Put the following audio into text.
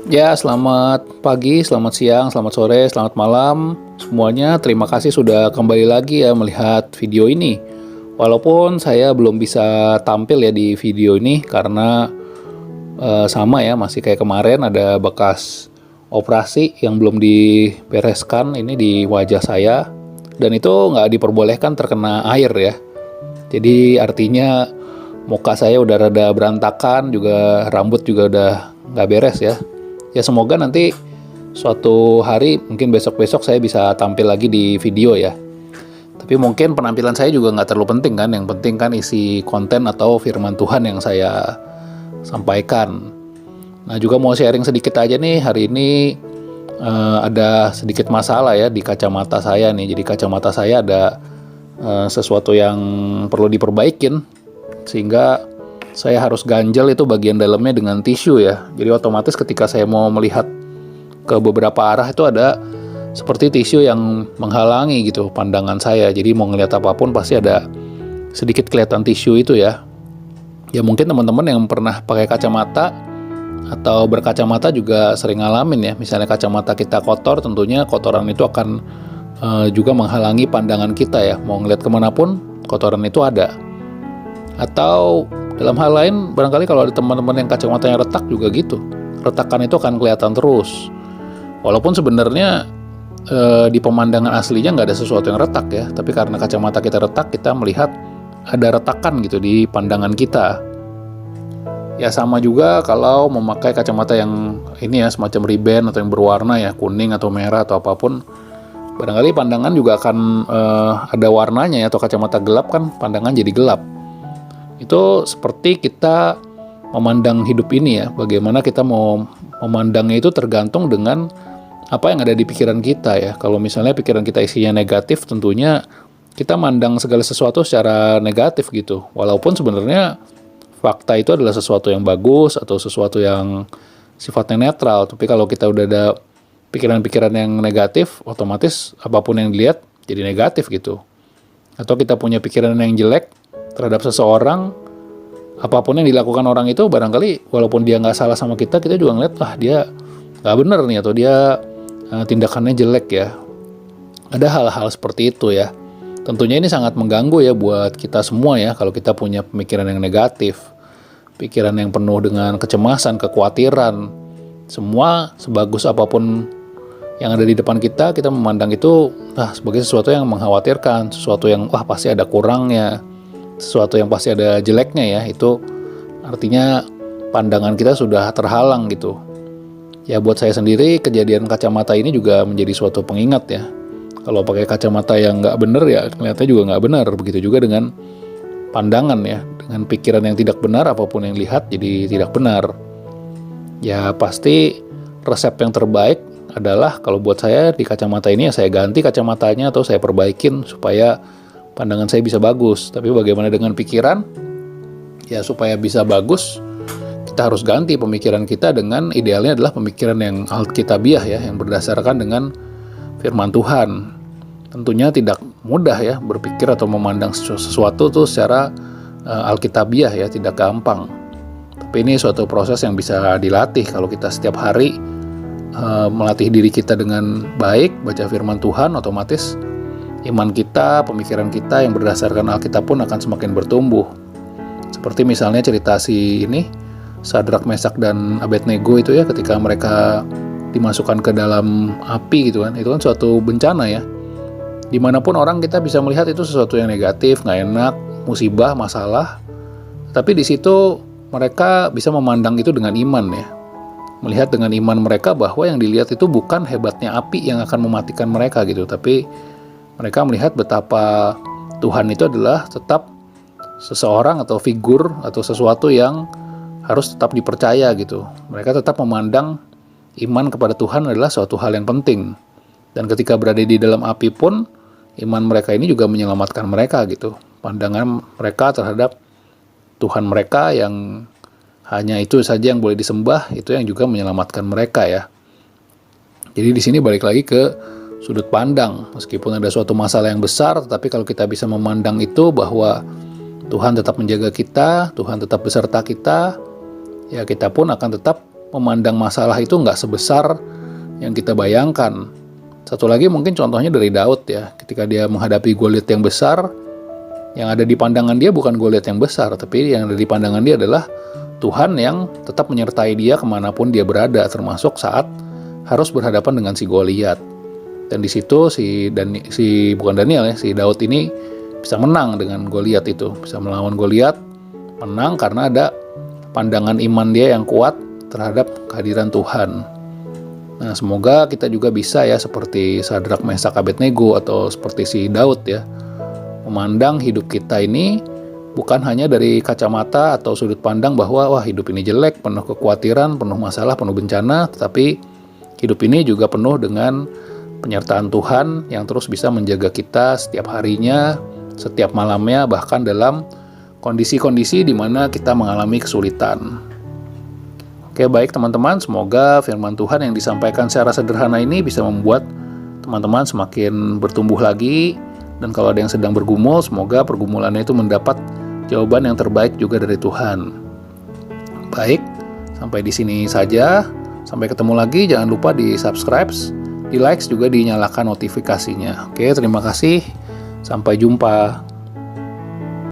Ya, selamat pagi, selamat siang, selamat sore, selamat malam semuanya. Terima kasih sudah kembali lagi ya melihat video ini. Walaupun saya belum bisa tampil ya di video ini karena sama ya, masih kayak kemarin ada bekas operasi yang belum dibereskan ini di wajah saya. Dan itu nggak diperbolehkan terkena air ya. Jadi artinya muka saya udah rada berantakan, juga rambut juga udah nggak beres ya. Ya semoga nanti suatu hari, mungkin besok-besok saya bisa tampil lagi di video ya. Tapi mungkin penampilan saya juga nggak terlalu penting kan. Yang penting kan isi konten atau firman Tuhan yang saya sampaikan. Nah juga mau sharing sedikit aja nih hari ini. Ada sedikit masalah ya di kacamata saya nih. Jadi kacamata saya ada sesuatu yang perlu diperbaikin, sehingga saya harus ganjel itu bagian dalamnya dengan tisu ya. Jadi otomatis ketika saya mau melihat ke beberapa arah itu ada seperti tisu yang menghalangi gitu pandangan saya. Jadi mau ngelihat apapun pasti ada sedikit kelihatan tisu itu ya. Ya mungkin teman-teman yang pernah pakai kacamata atau berkacamata juga sering ngalamin ya. Misalnya kacamata kita kotor, tentunya kotoran itu akan juga menghalangi pandangan kita ya. Mau ngelihat kemanapun kotoran itu ada. Atau dalam hal lain, barangkali kalau ada teman-teman yang kacamatanya retak juga gitu. Retakan itu akan kelihatan terus. Walaupun sebenarnya di pemandangan aslinya nggak ada sesuatu yang retak ya. Tapi karena kacamata kita retak, kita melihat ada retakan gitu di pandangan kita. Ya sama juga kalau memakai kacamata yang ini ya, semacam ribbon atau yang berwarna ya, kuning atau merah atau apapun. Barangkali pandangan juga akan ada warnanya ya, atau kacamata gelap kan pandangan jadi gelap. Itu seperti kita memandang hidup ini ya, bagaimana kita mau memandangnya itu tergantung dengan apa yang ada di pikiran kita ya. Kalau misalnya pikiran kita isinya negatif, tentunya kita mandang segala sesuatu secara negatif gitu. Walaupun sebenarnya fakta itu adalah sesuatu yang bagus atau sesuatu yang sifatnya netral. Tapi kalau kita udah ada pikiran-pikiran yang negatif, otomatis apapun yang dilihat jadi negatif gitu. Atau kita punya pikiran yang jelek terhadap seseorang, apapun yang dilakukan orang itu barangkali walaupun dia nggak salah sama kita, kita juga ngeliat, dia nggak bener nih, atau dia tindakannya jelek ya. Ada hal-hal seperti itu ya. Tentunya ini sangat mengganggu ya buat kita semua ya, kalau kita punya pemikiran yang negatif, pikiran yang penuh dengan kecemasan, kekhawatiran. Semua sebagus apapun yang ada di depan kita, kita memandang itu sebagai sesuatu yang mengkhawatirkan, sesuatu yang pasti ada kurangnya, sesuatu yang pasti ada jeleknya ya. Itu artinya pandangan kita sudah terhalang gitu. Ya buat saya sendiri, kejadian kacamata ini juga menjadi suatu pengingat ya. Kalau pakai kacamata yang nggak benar ya kelihatannya juga nggak benar. Begitu juga dengan pandangan ya, dengan pikiran yang tidak benar, apapun yang lihat jadi tidak benar. Ya pasti resep yang terbaik adalah kalau buat saya di kacamata ini ya saya ganti kacamatanya atau saya perbaikin supaya pandangan saya bisa bagus. Tapi bagaimana dengan pikiran? Ya supaya bisa bagus, kita harus ganti pemikiran kita dengan idealnya adalah pemikiran yang alkitabiah ya, yang berdasarkan dengan firman Tuhan. Tentunya tidak mudah ya berpikir atau memandang sesuatu tuh secara alkitabiah ya, tidak gampang. Tapi ini suatu proses yang bisa dilatih kalau kita setiap hari melatih diri kita dengan baik, baca firman Tuhan, otomatis iman kita, pemikiran kita yang berdasarkan Alkitab pun akan semakin bertumbuh. Seperti misalnya cerita Sadrak, Mesak, dan Abednego itu ya, ketika mereka dimasukkan ke dalam api gitu kan, itu kan suatu bencana ya. Dimanapun orang kita bisa melihat itu sesuatu yang negatif, nggak enak, musibah, masalah. Tapi di situ mereka bisa memandang itu dengan iman ya. Melihat dengan iman mereka bahwa yang dilihat itu bukan hebatnya api yang akan mematikan mereka gitu, tapi mereka melihat betapa Tuhan itu adalah tetap seseorang atau figur atau sesuatu yang harus tetap dipercaya gitu. Mereka tetap memandang iman kepada Tuhan adalah suatu hal yang penting. Dan ketika berada di dalam api pun, iman mereka ini juga menyelamatkan mereka gitu. Pandangan mereka terhadap Tuhan mereka yang hanya itu saja yang boleh disembah, itu yang juga menyelamatkan mereka ya. Jadi di sini balik lagi ke sudut pandang. Meskipun ada suatu masalah yang besar, tetapi kalau kita bisa memandang itu bahwa Tuhan tetap menjaga kita, Tuhan tetap beserta kita, ya kita pun akan tetap memandang masalah itu nggak sebesar yang kita bayangkan. Satu lagi mungkin contohnya dari Daud ya, ketika dia menghadapi Goliat yang besar, yang ada di pandangan dia bukan Goliat yang besar, tapi yang ada di pandangan dia adalah Tuhan yang tetap menyertai dia kemanapun dia berada, termasuk saat harus berhadapan dengan si Goliat. Dan di situ si Daud ini bisa menang dengan Goliat itu, bisa melawan Goliat, menang karena ada pandangan iman dia yang kuat terhadap kehadiran Tuhan. Nah, semoga kita juga bisa ya seperti Sadrak, Mesak, Abednego atau seperti si Daud ya, memandang hidup kita ini bukan hanya dari kacamata atau sudut pandang bahwa wah hidup ini jelek, penuh kekhawatiran, penuh masalah, penuh bencana, tetapi hidup ini juga penuh dengan penyertaan Tuhan yang terus bisa menjaga kita setiap harinya, setiap malamnya, bahkan dalam kondisi-kondisi di mana kita mengalami kesulitan. Oke, baik teman-teman, semoga firman Tuhan yang disampaikan secara sederhana ini bisa membuat teman-teman semakin bertumbuh lagi, dan kalau ada yang sedang bergumul, semoga pergumulannya itu mendapat jawaban yang terbaik juga dari Tuhan. Baik, sampai di sini saja. Sampai ketemu lagi, jangan lupa di subscribe, di like juga dinyalakan notifikasinya. Oke, terima kasih. Sampai jumpa.